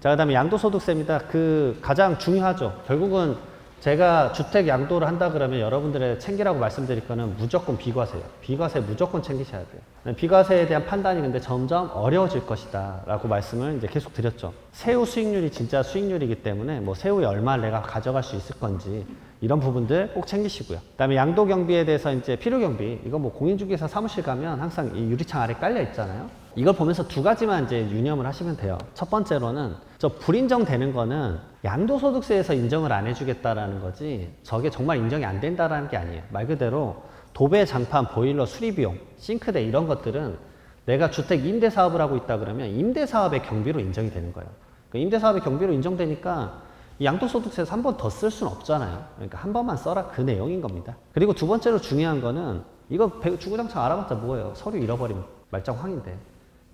자, 그 다음에 양도소득세입니다. 그 가장 중요하죠. 결국은 제가 주택 양도를 한다 그러면 여러분들의 챙기라고 말씀드릴 거는 무조건 비과세예요. 비과세 무조건 챙기셔야 돼요. 비과세에 대한 판단이 근데 점점 어려워질 것이다 라고 말씀을 이제 계속 드렸죠. 세후 수익률이 진짜 수익률이기 때문에 뭐 세후에 얼마 내가 가져갈 수 있을 건지 이런 부분들 꼭 챙기시고요. 그 다음에 양도 경비에 대해서 이제 필요 경비, 이거 뭐 공인중개사 사무실 가면 항상 이 유리창 아래 깔려 있잖아요. 이걸 보면서 두 가지만 이제 유념을 하시면 돼요. 첫 번째로는 저 불인정 되는 거는 양도소득세에서 인정을 안 해주겠다라는 거지, 저게 정말 인정이 안 된다라는 게 아니에요. 말 그대로 도배, 장판, 보일러, 수리비용, 싱크대 이런 것들은 내가 주택 임대사업을 하고 있다 그러면 임대사업의 경비로 인정이 되는 거예요. 그 임대사업의 경비로 인정되니까 양도소득세에서 한 번 더 쓸 수는 없잖아요. 그러니까 한 번만 써라, 그 내용인 겁니다. 그리고 두 번째로 중요한 거는 이거 주구장창 알아봤자 뭐예요? 서류 잃어버리면 말짱황인데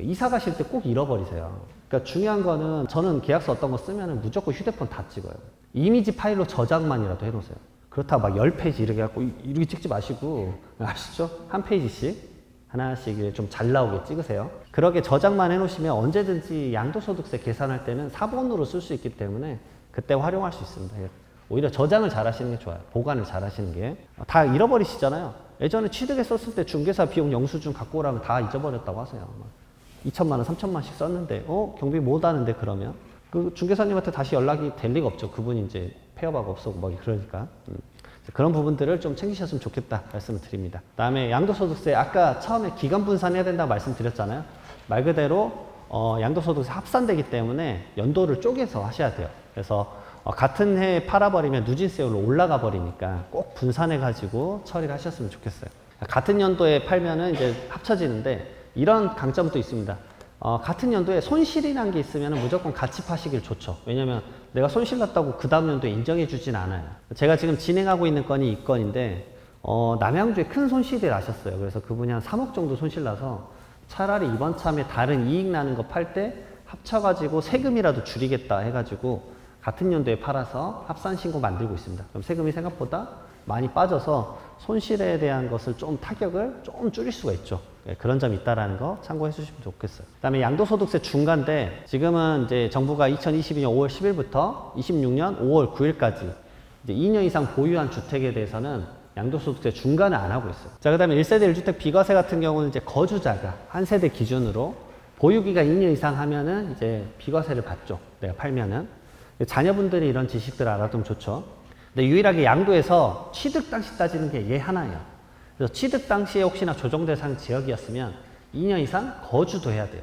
이사 가실 때 꼭 잃어버리세요. 그러니까 중요한 거는 저는 계약서 어떤 거 쓰면 무조건 휴대폰 다 찍어요. 이미지 파일로 저장만이라도 해놓으세요. 그렇다고 막 10페이지 이렇게 갖고 이렇게 찍지 마시고, 아시죠? 한 페이지씩 하나씩 좀 잘 나오게 찍으세요. 그렇게 저장만 해놓으시면 언제든지 양도소득세 계산할 때는 사본으로 쓸 수 있기 때문에 그때 활용할 수 있습니다. 오히려 저장을 잘 하시는 게 좋아요. 보관을 잘 하시는 게. 다 잃어버리시잖아요. 예전에 취득에 썼을 때 중개사 비용 영수증 갖고 오라면 다 잊어버렸다고 하세요. 2천만 원, 3천만 원씩 썼는데 경비 못 하는데 그러면 그 중개사님한테 다시 연락이 될 리가 없죠. 그분이 이제 폐업하고 없어고 뭐 그러니까. 그런 부분들을 좀 챙기셨으면 좋겠다 말씀을 드립니다. 그다음에 양도소득세, 아까 처음에 기간 분산해야 된다고 말씀드렸잖아요. 말 그대로 양도소득세 합산되기 때문에 연도를 쪼개서 하셔야 돼요. 그래서 같은 해에 팔아버리면 누진세율로 올라가 버리니까 꼭 분산해 가지고 처리를 하셨으면 좋겠어요. 같은 연도에 팔면은 이제 합쳐지는데 이런 강점도 있습니다. 같은 연도에 손실이라는 게 있으면 무조건 같이 파시길 좋죠. 왜냐면 내가 손실 났다고 그 다음 연도에 인정해 주진 않아요. 제가 지금 진행하고 있는 건이 이 건인데 남양주에 큰 손실이 나셨어요. 그래서 그분이 한 3억 정도 손실 나서 차라리 이번 참에 다른 이익 나는 거 팔 때 합쳐가지고 세금이라도 줄이겠다 해가지고 같은 연도에 팔아서 합산 신고 만들고 있습니다. 그럼 세금이 생각보다 많이 빠져서 손실에 대한 것을 좀 타격을 좀 줄일 수가 있죠. 네, 그런 점이 있다라는 거 참고해 주시면 좋겠어요. 그 다음에 양도소득세 중간인데 지금은 이제 정부가 2022년 5월 10일부터 26년 5월 9일까지 이제 2년 이상 보유한 주택에 대해서는 양도소득세 중간을 안 하고 있어요. 자, 그 다음에 1세대 1주택 비과세 같은 경우는 이제 거주자가 한 세대 기준으로 보유기간 2년 이상 하면은 이제 비과세를 받죠. 내가 팔면은. 자녀분들이 이런 지식들을 알아두면 좋죠. 근데 유일하게 양도에서 취득 당시 따지는 게 얘 하나예요. 그래서 취득 당시에 혹시나 조정 대상 지역이었으면 2년 이상 거주도 해야 돼요.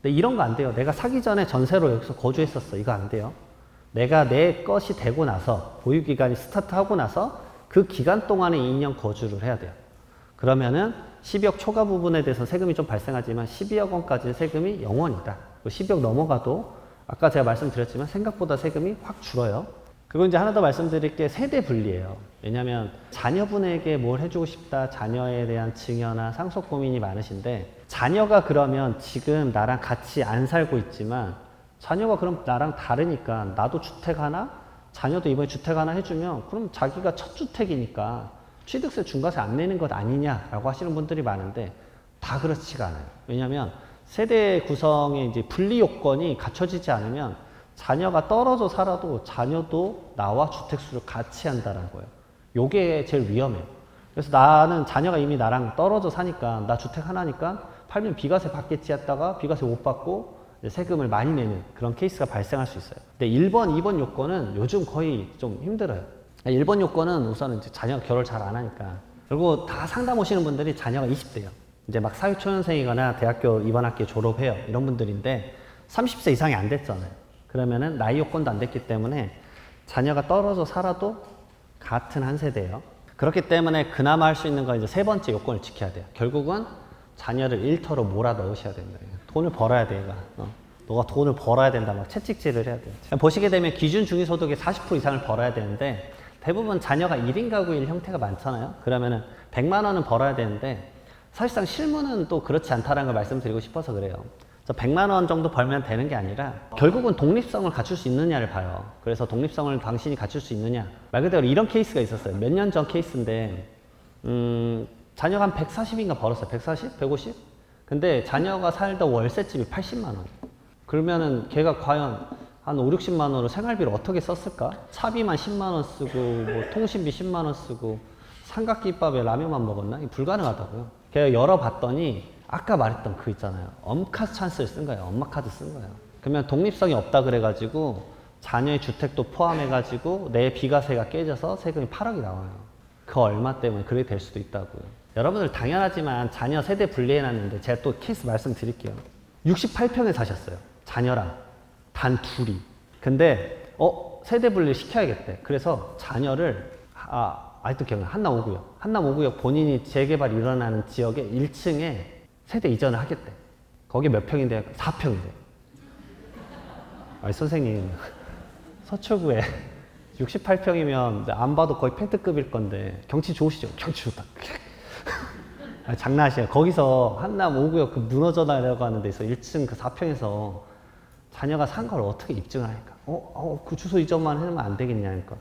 근데 이런 거 안 돼요. 내가 사기 전에 전세로 여기서 거주했었어. 이거 안 돼요. 내가 내 것이 되고 나서 보유기간이 스타트하고 나서 그 기간 동안에 2년 거주를 해야 돼요. 그러면은 12억 초과 부분에 대해서 세금이 좀 발생하지만 12억 원까지는 세금이 0원이다. 12억 넘어가도 아까 제가 말씀드렸지만 생각보다 세금이 확 줄어요. 그리고 이제 하나 더 말씀드릴 게 세대 분리예요. 왜냐하면 자녀분에게 뭘 해주고 싶다, 자녀에 대한 증여나 상속 고민이 많으신데 자녀가 그러면 지금 나랑 같이 안 살고 있지만 자녀가 그럼 나랑 다르니까 나도 주택 하나, 자녀도 이번에 주택 하나 해주면 그럼 자기가 첫 주택이니까 취득세 중과세 안 내는 것 아니냐라고 하시는 분들이 많은데 다 그렇지가 않아요. 왜냐하면 세대 구성의 이제 분리 요건이 갖춰지지 않으면 자녀가 떨어져 살아도 자녀도 나와 주택수를 같이 한다는 거예요. 요게 제일 위험해요. 그래서 나는 자녀가 이미 나랑 떨어져 사니까 나 주택 하나니까 팔면 비과세 받겠지 했다가 비과세 못 받고 세금을 많이 내는 그런 케이스가 발생할 수 있어요. 근데 1번, 2번 요건은 요즘 거의 좀 힘들어요. 1번 요건은 우선은 이제 자녀가 결혼을 잘 안 하니까. 그리고 다 상담 오시는 분들이 자녀가 20대예요. 이제 막 사회초년생이거나 대학교 이번 학기에 졸업해요. 이런 분들인데 30세 이상이 안 됐잖아요. 그러면은 나이 요건도 안 됐기 때문에 자녀가 떨어져 살아도 같은 한 세대예요. 그렇기 때문에 그나마 할 수 있는 건 이제 세 번째 요건을 지켜야 돼요. 결국은 자녀를 일터로 몰아 넣으셔야 된다. 돈을 벌어야 돼, 얘가. 너가 돈을 벌어야 된다. 막 채찍질을 해야 돼요. 보시게 되면 기준 중위소득의 40% 이상을 벌어야 되는데 대부분 자녀가 1인 가구일 형태가 많잖아요. 그러면은 100만 원은 벌어야 되는데 사실상 실무는 또 그렇지 않다는 걸 말씀드리고 싶어서 그래요. 100만 원 정도 벌면 되는 게 아니라 결국은 독립성을 갖출 수 있느냐를 봐요. 그래서 독립성을 당신이 갖출 수 있느냐. 말 그대로 이런 케이스가 있었어요. 몇 년 전 케이스인데 자녀가 한 140인가 벌었어요. 140? 150? 근데 자녀가 살던 월세집이 80만 원. 그러면은 걔가 과연 한 5, 60만 원으로 생활비를 어떻게 썼을까? 차비만 10만 원 쓰고 뭐 통신비 10만 원 쓰고 삼각김밥에 라면만 먹었나? 이게 불가능하다고요. 그래서 열어봤더니 아까 말했던 그 있잖아요. 엄카 찬스를 쓴 거예요. 엄마 카드 쓴 거예요. 그러면 독립성이 없다 그래가지고 자녀의 주택도 포함해가지고 내 비과세가 깨져서 세금이 8억이 나와요. 그 얼마 때문에 그렇게 될 수도 있다고요. 여러분들 당연하지만 자녀 세대 분리해놨는데 제가 또 케이스 말씀드릴게요. 68평에 사셨어요. 자녀랑 단 둘이. 근데 세대 분리 시켜야겠대. 그래서 자녀를 아직도 기억나요. 한남 5구역. 한남 5구역 본인이 재개발이 일어나는 지역에 1층에 세대 이전을 하겠대. 거기 몇 평인데? 4평인데. 아니 선생님 서초구에 68평이면 안 봐도 거의 펜트급일 건데 경치 좋으시죠? 경치 좋다. 아니, 장난하시네요. 거기서 한남 5구역 그 무너져 나가는 데서 1층 그 4평에서 자녀가 산 걸 어떻게 입증을 하니까? 그 주소 이전만 해놓으면 안 되겠냐니까.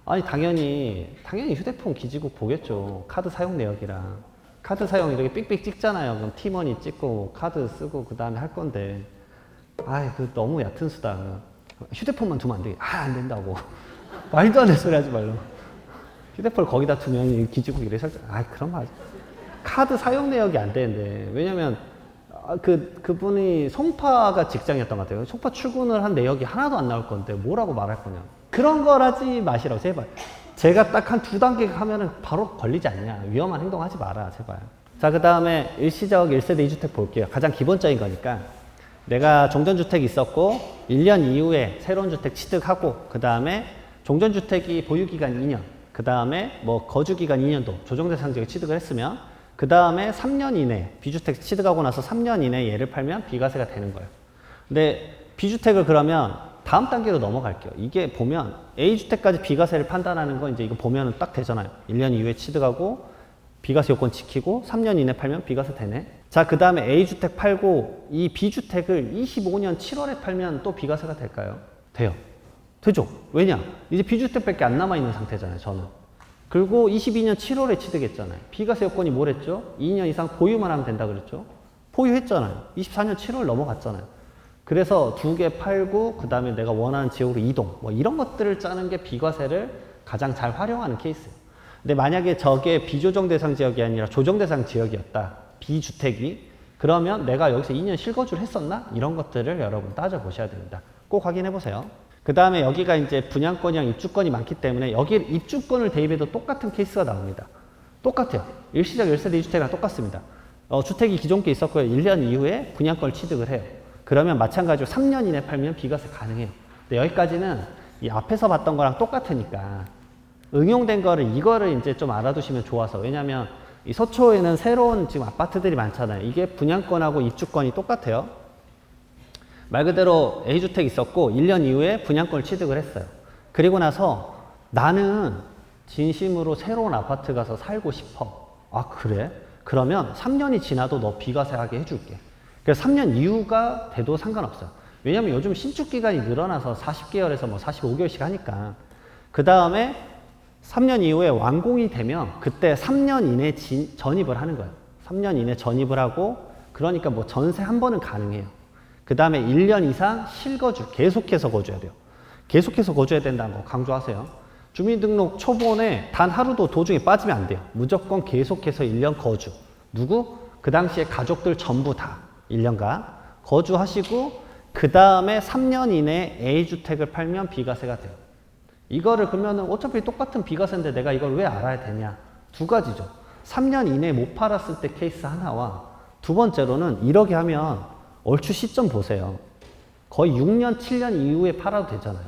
아니 당연히 휴대폰 기지국 보겠죠. 카드 사용 내역이랑. 카드 사용 이렇게 삑삑 찍잖아요. 그럼 티머니 찍고 카드 쓰고 그 다음에 할 건데. 그 너무 얕은 수다. 휴대폰만 두면 안 되겠. 안 된다고. 말도 안 되는 소리 하지 말라고. 휴대폰을 거기다 두면 기지국 이래 설정. 그런 말 하지. 카드 사용 내역이 안 되는데. 왜냐면 그분이 송파가 직장이었던 것 같아요. 송파 출근을 한 내역이 하나도 안 나올 건데 뭐라고 말할 거냐. 그런 걸 하지 마시라고 제발. 제가 딱 한 2단계 하면은 바로 걸리지 않냐. 위험한 행동 하지 마라 제발. 자, 그 다음에 일시적 1세대 2주택 볼게요. 가장 기본적인 거니까. 내가 종전주택이 있었고 1년 이후에 새로운 주택 취득하고 그 다음에 종전주택이 보유기간 2년 그 다음에 뭐 거주기간 2년도 조정대상지역에 취득을 했으면 그 다음에 3년 이내 B주택 취득하고 나서 3년 이내에 얘를 팔면 비과세가 되는 거예요. 근데 B주택을 그러면 다음 단계로 넘어갈게요. 이게 보면 A주택까지 비과세를 판단하는 건 이제 이거 보면은 딱 되잖아요. 1년 이후에 취득하고 비과세 요건 지키고 3년 이내 팔면 비과세 되네. 자, 그 다음에 A주택 팔고 이 B주택을 25년 7월에 팔면 또 비과세가 될까요? 돼요. 되죠. 왜냐? 이제 B주택밖에 안 남아있는 상태잖아요, 저는. 그리고 22년 7월에 취득했잖아요. 비과세 요건이 뭐랬죠? 2년 이상 보유만 하면 된다 그랬죠? 보유했잖아요. 24년 7월 넘어갔잖아요. 그래서 2개 팔고 그 다음에 내가 원하는 지역으로 이동 뭐 이런 것들을 짜는 게 비과세를 가장 잘 활용하는 케이스예요. 근데 만약에 저게 비조정 대상 지역이 아니라 조정 대상 지역이었다. B주택이. 그러면 내가 여기서 2년 실거주를 했었나? 이런 것들을 여러분 따져보셔야 됩니다. 꼭 확인해 보세요. 그 다음에 여기가 이제 분양권이랑 입주권이 많기 때문에 여기 입주권을 대입해도 똑같은 케이스가 나옵니다. 똑같아요. 일시적 1세대 2주택이랑 똑같습니다. 주택이 기존 게 있었고요. 1년 이후에 분양권을 취득을 해요. 그러면 마찬가지로 3년 이내 팔면 비과세 가능해요. 근데 여기까지는 이 앞에서 봤던 거랑 똑같으니까 응용된 거를 이거를 이제 좀 알아두시면 좋아서. 왜냐면 이 서초에는 새로운 지금 아파트들이 많잖아요. 이게 분양권하고 입주권이 똑같아요. 말 그대로 A주택 있었고 1년 이후에 분양권을 취득을 했어요. 그리고 나서 나는 진심으로 새로운 아파트 가서 살고 싶어. 그래? 그러면 3년이 지나도 너 비과세 하게 해줄게. 그래서 3년 이후가 돼도 상관없어요. 왜냐면 요즘 신축 기간이 늘어나서 40개월에서 뭐 45개월씩 하니까. 그 다음에 3년 이후에 완공이 되면 그때 3년 이내 전입을 하는 거예요. 3년 이내 전입을 하고 그러니까 뭐 전세 한 번은 가능해요. 그 다음에 1년 이상 실거주, 계속해서 거주해야 돼요. 계속해서 거주해야 된다는 거 강조하세요. 주민등록 초본에 단 하루도 도중에 빠지면 안 돼요. 무조건 계속해서 1년 거주. 누구? 그 당시에 가족들 전부 다 1년간 거주하시고 그 다음에 3년 이내에 A주택을 팔면 비과세가 돼요. 이거를 그러면은 어차피 똑같은 비과세인데 내가 이걸 왜 알아야 되냐? 두 가지죠. 3년 이내에 못 팔았을 때 케이스 하나와 두 번째로는 이렇게 하면 얼추 시점 보세요. 거의 6년, 7년 이후에 팔아도 되잖아요.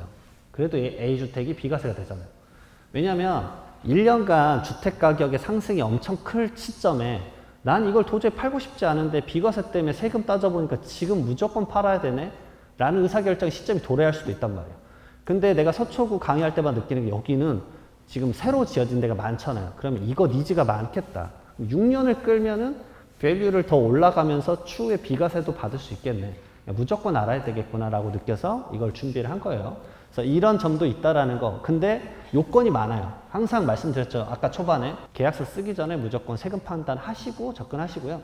그래도 A주택이 비과세가 되잖아요. 왜냐하면 1년간 주택가격의 상승이 엄청 클 시점에 난 이걸 도저히 팔고 싶지 않은데 비과세 때문에 세금 따져보니까 지금 무조건 팔아야 되네? 라는 의사결정 시점이 도래할 수도 있단 말이에요. 근데 내가 서초구 강의할 때만 느끼는 게 여기는 지금 새로 지어진 데가 많잖아요. 그러면 이거 니즈가 많겠다. 6년을 끌면은 밸류를 더 올라가면서 추후에 비과세도 받을 수 있겠네. 무조건 알아야 되겠구나라고 느껴서 이걸 준비를 한 거예요. 그래서 이런 점도 있다라는 거. 근데 요건이 많아요. 항상 말씀드렸죠. 아까 초반에 계약서 쓰기 전에 무조건 세금 판단 하시고 접근하시고요.